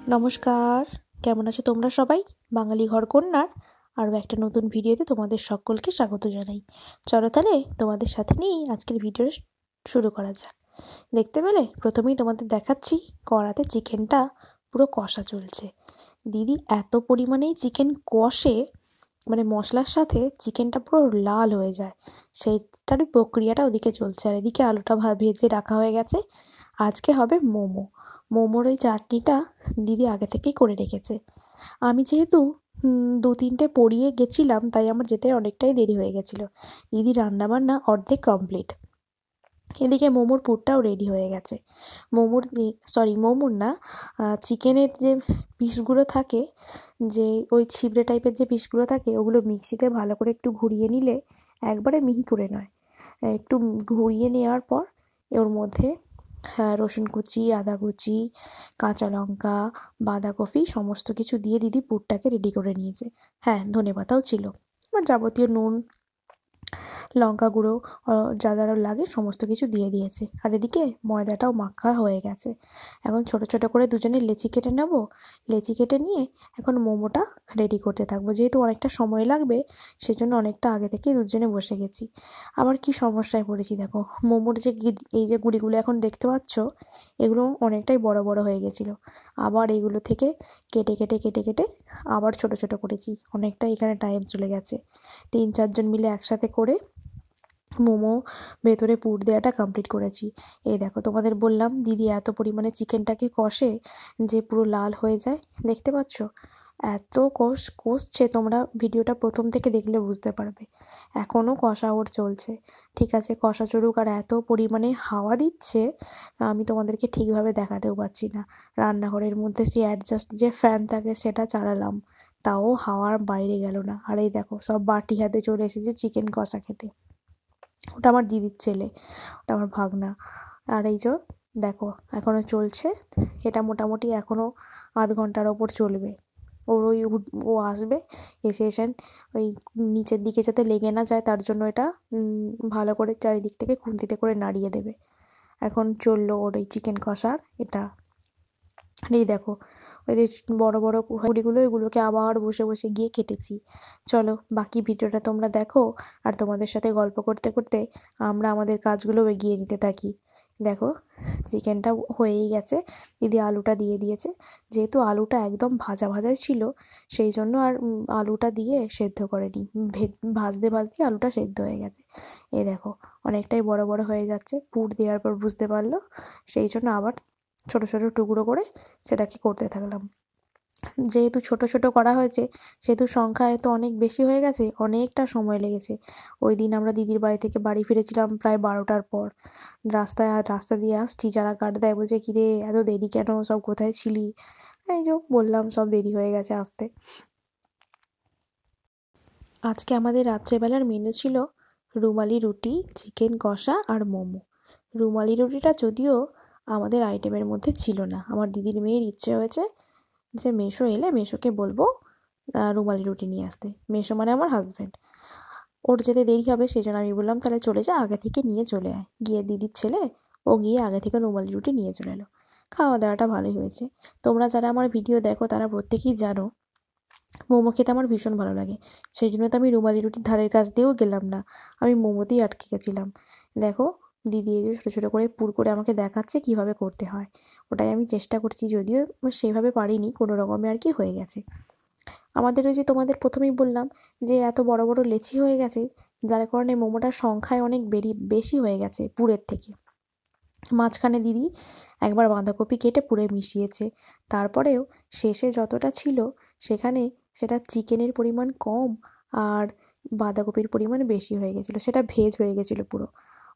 নমস্কার, কেমন আছো তোমরা সবাই? বাঙালি ঘরকন্যার আরও একটা নতুন ভিডিওতে তোমাদের সকলকে স্বাগত জানাই। চলো তাহলে তোমাদের সাথে নিয়েই আজকের ভিডিও শুরু করা যাক। দেখতে পেলে প্রথমেই তোমাদের দেখাচ্ছি কড়াতে চিকেনটা পুরো কষা চলছে। দিদি এত পরিমাণেই চিকেন কষে, মানে মশলার সাথে চিকেনটা পুরো লাল হয়ে যায়, সেইটারই প্রক্রিয়াটা ওদিকে চলছে। আর এদিকে আলুটা ভেজে রাখা হয়ে গেছে। আজকে হবে মোমোর ওই চাটনিটা দিদি আগে থেকেই করে রেখেছে। আমি যেহেতু 2-3টে পড়িয়ে গেছিলাম, তাই আমার যেতে অনেকটাই দেরি হয়ে গেছিলো। দিদি রান্নাবান্না অর্ধেক কমপ্লিট। এদিকে মোমোর পুরটাও রেডি হয়ে গেছে। মোমোর না, চিকেনের যে পিসগুলো থাকে, যে ওই ছিবড়ে টাইপের যে পিসগুলো থাকে, ওগুলো মিক্সিতে ভালো করে একটু ঘুরিয়ে নিলে, একবারে মিহি করে নয়, একটু ঘুরিয়ে নেওয়ার পর ওর মধ্যে রসুন কুচি, আদা কুচি, কাঁচা লঙ্কা, বাঁধাকপি সমস্ত কিছু দিয়ে দিদি পুরটাকে রেডি করে নিয়েছে। হ্যাঁ, ধনেপাতাও ছিল। আর যাবতীয় নুন, লঙ্কা গুঁড়ো, যা যা লাগে সমস্ত কিছু দিয়ে দিয়েছে। আর এদিকে ময়দাটাও মাখা হয়ে গেছে। এখন ছোট ছোট করে দুজনে লেচি কেটে নেব। লেচি কেটে নিয়ে এখন মোমোটা রেডি করতে থাকবো। যেহেতু অনেকটা সময় লাগবে, সেজন্য অনেকটা আগে থেকেই দুজনে বসে গেছি। আবার কি সমস্যায় পড়েছি দেখো, মোমোর যে এই যে গুঁড়িগুলো এখন দেখতে পাচ্ছ, এগুলো অনেকটাই বড় বড় হয়ে গেছিলো। আবার এগুলো থেকে কেটে কেটে কেটে কেটে আবার ছোট ছোট করেছি। অনেকটা এখানে টাইম চলে গেছে। 3-4 জন মিলে একসাথে করে মোমো ভেতরে পুর দেওয়াটা কমপ্লিট করেছি। এই দেখো, তোমাদের বললাম দিদি এত পরিমাণে চিকেনটাকে কষে যে পুরো লাল হয়ে যায়। দেখতে পাচ্ছ এত কষছে, তোমরা ভিডিওটা প্রথম থেকে দেখলে বুঝতে পারবে। এখনও কষা ওর চলছে। ঠিক আছে, কষা চলুক। আর এত পরিমাণে হাওয়া দিচ্ছে, আমি তোমাদেরকে ঠিকভাবে দেখাতেও পারছি না। রান্নাঘরের মধ্যে যে অ্যাডজাস্ট যে ফ্যান থাকে সেটা চালালাম, তাও হাওয়ার বাইরে গেল না। আর এই দেখো, সব বাটি হাতে চলে এসেছে চিকেন কষা খেতে। ওটা আমার দিদির ছেলে, ওটা আমার ভাগনা। আর এই যে দেখো, এখনও চলছে। এটা মোটামুটি এখনও আধ ঘন্টার ওপর চলবে। ওর ও আসবে, এসে ওই নিচের দিকে যাতে লেগে না যায়, তার জন্য এটা ভালো করে চারিদিক থেকে খুন্তিতে করে নাড়িয়ে দেবে। এখন চললো ওর এই চিকেন কষার এটা। এই দেখো, ওই যে বড় বড় গুঁড়িগুলো, ওইগুলোকে আবার বসে বসে গিয়ে কেটেছি। চলো বাকি ভিডিওটা তোমরা দেখো, আর তোমাদের সাথে গল্প করতে করতে আমরা আমাদের কাজগুলো এগিয়ে নিতে থাকি। দেখো, চিকেনটা হয়েই গেছে। দিদি আলুটা দিয়ে দিয়েছে। যেহেতু আলুটা একদম ভাজা ভাজাই ছিল, সেই জন্য আর আলুটা দিয়ে সেদ্ধ করেনি। ভাজতে ভাজতে আলুটা সেদ্ধ হয়ে গেছে। এই দেখো, অনেকটাই বড় বড় হয়ে যাচ্ছে। পুর দেওয়ার পর বুঝতে পারলো, সেই জন্য আবার ছোট ছোট টুকরো করে সেটাকে করতে থাকলাম। যেহেতু ছোট ছোট করা হয়েছে, সেহেতু সংখ্যায় তো অনেক বেশি হয়ে গেছে, অনেকটা সময় লেগেছে। ওই দিন আমরা দিদির বাড়ি থেকে বাড়ি ফিরেছিলাম প্রায় 12টার পর। রাস্তা দিয়ে আসছি, যারা গার্ড দেয় বলছে, কিরে এত দেরি কেন, সব কোথায় ছিলি? এই যে বললাম, সব দেরি হয়ে গেছে আসতে। আজকে আমাদের রাত্রেবেলার মেনু ছিল রুমালি রুটি, চিকেন কষা আর মোমো। রুমালি রুটিটা যদিও আমাদের আইটেমের মধ্যে ছিল না। আমার দিদির মেয়ের ইচ্ছে হয়েছে যে মেসো এলে মেসোকে বলবো রুমালি রুটি নিয়ে আসতে। মেসো মানে আমার হাজব্যান্ড। ওর যেতে দেরি হবে, সেই জন্য আমি বললাম তাহলে চলে যা, আগে থেকে নিয়ে চলে আয়। গিয়ে দিদির ছেলে ও গিয়ে আগে থেকে রুমালি রুটি নিয়ে চলে এলো। খাওয়া দাওয়াটা ভালোই হয়েছে। তোমরা যারা আমার ভিডিও দেখো তারা প্রত্যেকেই জানো মোমো খেতে আমার ভীষণ ভালো লাগে। সেই জন্য তো আমি রুমালি রুটির ধারের কাছ দিয়েও গেলাম না, আমি মোমোতেই আটকে গেছিলাম। দেখো, দিদি এই যে ছোটো ছোটো করে পুর করে আমাকে দেখাচ্ছে কীভাবে করতে হয়। ওটাই আমি চেষ্টা করছি, যদিও সেভাবে পারিনি, কোনো রকমে আর কি হয়ে গেছে। আমাদের ওই যে তোমাদের প্রথমেই বললাম যে এত বড় বড় লেচি হয়ে গেছে, যার কারণে মোমোটার সংখ্যায় অনেক বেশি হয়ে গেছে পুরের থেকে। মাঝখানে দিদি একবার বাঁধাকপি কেটে পুরে মিশিয়েছে। তারপরেও শেষে যতটা ছিল, সেটা চিকেনের পরিমাণ কম আর বাঁধাকপির পরিমাণ বেশি হয়ে গেছিলো। সেটা ভেজ হয়ে গেছিলো পুরো।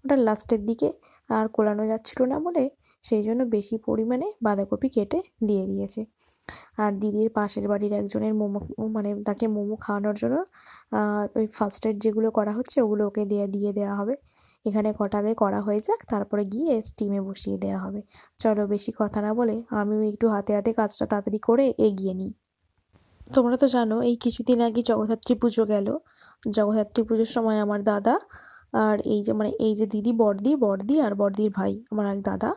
ওটা লাস্টের দিকে আর কোলানো যাচ্ছিলো না বলে, সেই জন্য বেশি পরিমাণে বাঁধাকপি কেটে দিয়ে দিয়েছে। আর দিদির পাশের বাড়ির একজনের মোমো, মানে তাকে মোমো খাওয়ানোর জন্য ওই ফার্স্ট এড যেগুলো করা হচ্ছে, ওগুলো ওকে দিয়ে দেওয়া হবে। এখানে কটা আগে করা হয়ে যাক, তারপরে গিয়ে স্টিমে বসিয়ে দেওয়া হবে। চলো বেশি কথা না বলে আমিও একটু হাতে হাতে কাজটা তাড়াতাড়ি করে এগিয়ে নিই। তোমরা তো জানো, এই কিছুদিন আগে জগদ্ধাত্রী পুজো গেল। জগদ্ধাত্রী পুজোর সময় আমার দাদা আর এই যে দিদি, বড়দি আর বড়দির ভাই, আমার এক দাদা,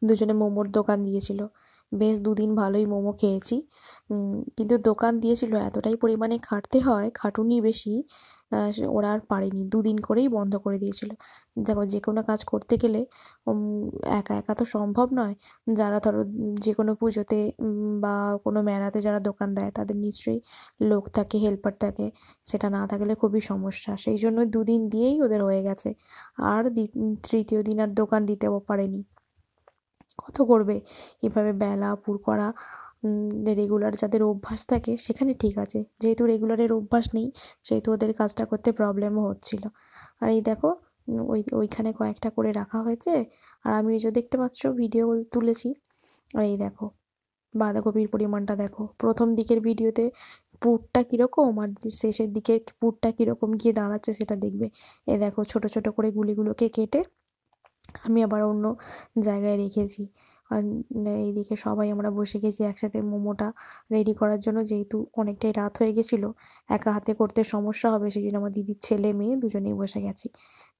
দুজনে মোমোর দোকান দিয়েছিল। বেশ 2 দিন ভালোই মোমো খেয়েছি। কিন্তু দোকান দিয়েছিল এতটাই পরিমাণে খাটতে হয়, খাটুনি বেশি, ওরা আর পারেনি, 2 দিন করেই বন্ধ করে দিয়েছিল। দেখো যে কোনো কাজ করতে গেলে একা একা তো সম্ভব নয়। যারা ধরো যে কোনো পুজোতে বা কোনো মেলাতে যারা দোকান দেয় তাদের নিশ্চয়ই লোক থাকে, হেল্পার থাকে, সেটা না থাকলে খুবই সমস্যা। সেই জন্য 2 দিন দিয়েই ওদের হয়ে গেছে, আর তৃতীয় দিন আর দোকান দিতেও পারেনি। কত করবে এভাবে বেলা পুর করা। রেগুলার যাদের অভ্যাস থাকে সেখানে ঠিক আছে, যেহেতু রেগুলারের অভ্যাস নেই সেহেতু ওদের কাজটা করতে প্রবলেমও হচ্ছিল। আর এই দেখো ওইখানে কয়েকটা করে রাখা হয়েছে, আর আমি এই যে দেখতে পাচ্ছ ভিডিও তুলেছি। আর এই দেখো বাঁধাকপির পরিমাণটা দেখো, প্রথম দিকের ভিডিওতে পুরটা কীরকম আর শেষের দিকের পুরটা কীরকম গিয়ে দাঁড়াচ্ছে সেটা দেখবে। এই দেখো ছোট ছোট করে গুলিগুলোকে কেটে আমি আবার অন্য জায়গায় রেখেছি। আর এইদিকে সবাই আমরা বসে গেছি একসাথে মোমোটা রেডি করার জন্য, যেহেতু অনেকটাই রাত হয়ে গেছিলো, একা হাতে করতে সমস্যা হবে, সেই জন্য আমার দিদির ছেলে মেয়ে দুজনেই বসে গেছি,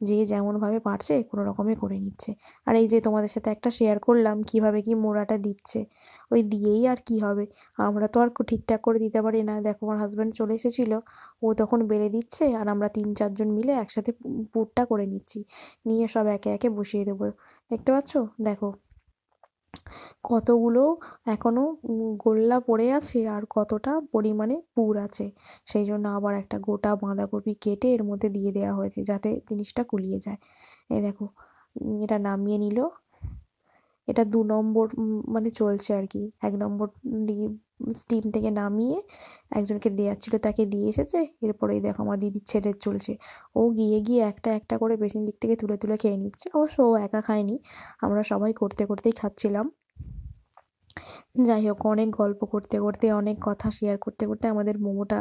যে যেমনভাবে পারছে কোনো রকমে করে নিচ্ছে। আর এই যে তোমাদের সাথে একটা শেয়ার করলাম কীভাবে কি মোড়াটা দিচ্ছে, ওই দিয়েই আর কি হবে, আমরা তো আর ঠিকঠাক করে দিতে পারি না। দেখো আমার হাজব্যান্ড চলে এসেছিলো, ও তখন বেলে দিচ্ছে আর আমরা 3-4 জন মিলে একসাথে পুরটা করে নিচ্ছি, নিয়ে সব একে একে বসিয়ে দেবো। দেখতে পাচ্ছ দেখো কতগুলো এখনো গোল্লা পড়ে আছে আর কতটা পরিমাণে পুর আছে। সেই জন্য আবার একটা গোটা বাঁধাকপি কেটে এর মধ্যে দিয়ে দেওয়া হয়েছে যাতে জিনিসটা কুলিয়ে যায়। এই দেখো এটা নামিয়ে নিল, এটা 2 নম্বর মানে চলছে আর কি। 1 নম্বর স্টিম থেকে নামিয়ে একজনকে দেওয়ার ছিল তাকে দিয়ে এসেছে, এরপরেই দেখো আমার দিদির ছেলের চলছে, ও গিয়ে গিয়ে একটা একটা করে পেছন দিক থেকে তুলে তুলে খেয়ে নিচ্ছে। অবশ্য ও একা খায়নি, আমরা সবাই করতে করতেই খাচ্ছিলাম। যাই হোক, অনেক গল্প করতে করতে অনেক কথা শেয়ার করতে করতে আমাদের মোমোটা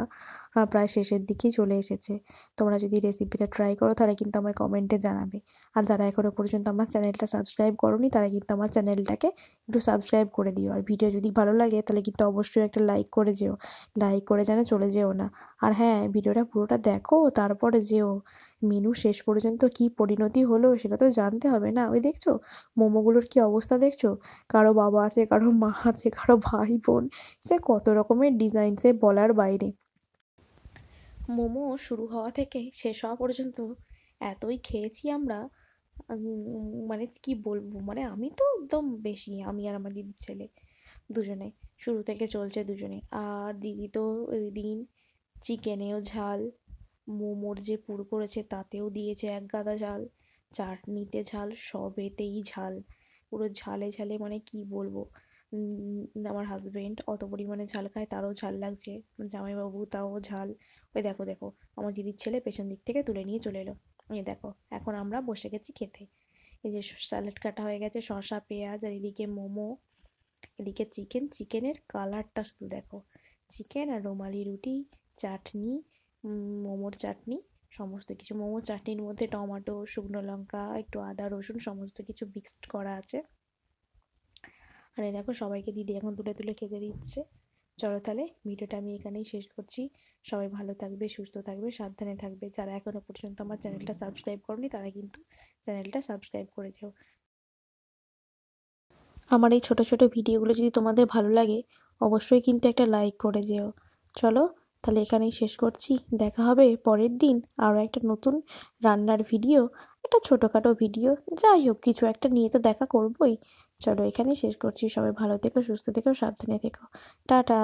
প্রায় শেষের দিকেই চলে এসেছে। তোমরা যদি রেসিপিটা ট্রাই করো তাহলে কিন্তু আমায় কমেন্টে জানাবে। আর যারা এখনও পর্যন্ত আমার চ্যানেলটা সাবস্ক্রাইব করোনি তারা কিন্তু আমার চ্যানেলটাকে একটু সাবস্ক্রাইব করে দিও। আর ভিডিও যদি ভালো লাগে তাহলে কিন্তু অবশ্যই একটা লাইক করে যেও, লাইক করে যেন চলে যেও না। আর হ্যাঁ, ভিডিওটা পুরোটা দেখো তারপরে যেও। মেনু শেষ পর্যন্ত কি পরিণতি হলো সেটা তো জানতে হবে না। ওই দেখছো মোমোগুলোর কি অবস্থা দেখছো, কারো বাবা আছে, কারো মা আছে, কারো ভাই বোন, সে কত রকমের ডিজাইন, সে বলার বাইরে। মোমো শুরু হওয়া থেকে শেষ হওয়া পর্যন্ত এতই খেয়েছি আমরা, মানে কি বলবো, মানে আমি তো একদম বেশি, আমি আর আমার দিদির ছেলে দুজনে শুরু থেকে চলছে দুজনে। আর দিদি তো ওই দিন চিকেনেও ঝাল, মোমোর যে পুর করেছে তাতেও দিয়েছে এক গাদা ঝাল, চাটনিতে ঝাল, সবেতেই ঝাল, পুরো ঝালে ঝালে মানে কি বলবো। আমার হাজবেন্ড অত পরিমাণে ঝাল খায়, তারও ঝাল লাগছে, জামাইবাবু তাও ঝাল। ওই দেখো দেখো আমার দিদির ছেলে পেছন দিক থেকে তুলে নিয়ে চলে এলো। এই দেখো এখন আমরা বসে গেছি খেতে। এই যে স্যালাড কাটা হয়ে গেছে, শসা পেঁয়াজ, আর এদিকে মোমো, এদিকে চিকেন, চিকেনের কালারটা শুধু দেখো, চিকেন আর রুমালি রুটি, চাটনি, মোমোর চাটনি, সমস্ত কিছু। মোমো চাটনির মধ্যে টমেটো, শুকনো লঙ্কা, একটু আদা রসুন সমস্ত কিছু মিক্সড করা আছে। আর এই দেখো সবাইকে দিদি এখন তুলে তুলে খেতে দিচ্ছে। চলো তাহলে ভিডিওটা আমি এখানেই শেষ করছি। সবাই ভালো থাকবে, সুস্থ থাকবে, সাবধানে থাকবে। যারা এখনও পর্যন্ত আমার চ্যানেলটা সাবস্ক্রাইব করনি তারা কিন্তু চ্যানেলটা সাবস্ক্রাইব করে যেও। আমার এই ছোট ছোট ভিডিওগুলো যদি তোমাদের ভালো লাগে অবশ্যই কিন্তু একটা লাইক করে যেও। চলো তাহলে এখানেই শেষ করছি, দেখা হবে পরের দিন আরও একটা নতুন রান্নার ভিডিও, একটা ছোটোখাটো ভিডিও, যাই হোক কিছু একটা নিয়ে তো দেখা করবোই। চলো এখানেই শেষ করছি, সবাই ভালো থেকো, সুস্থ থেকো, সাবধানে থেকো, টাটা।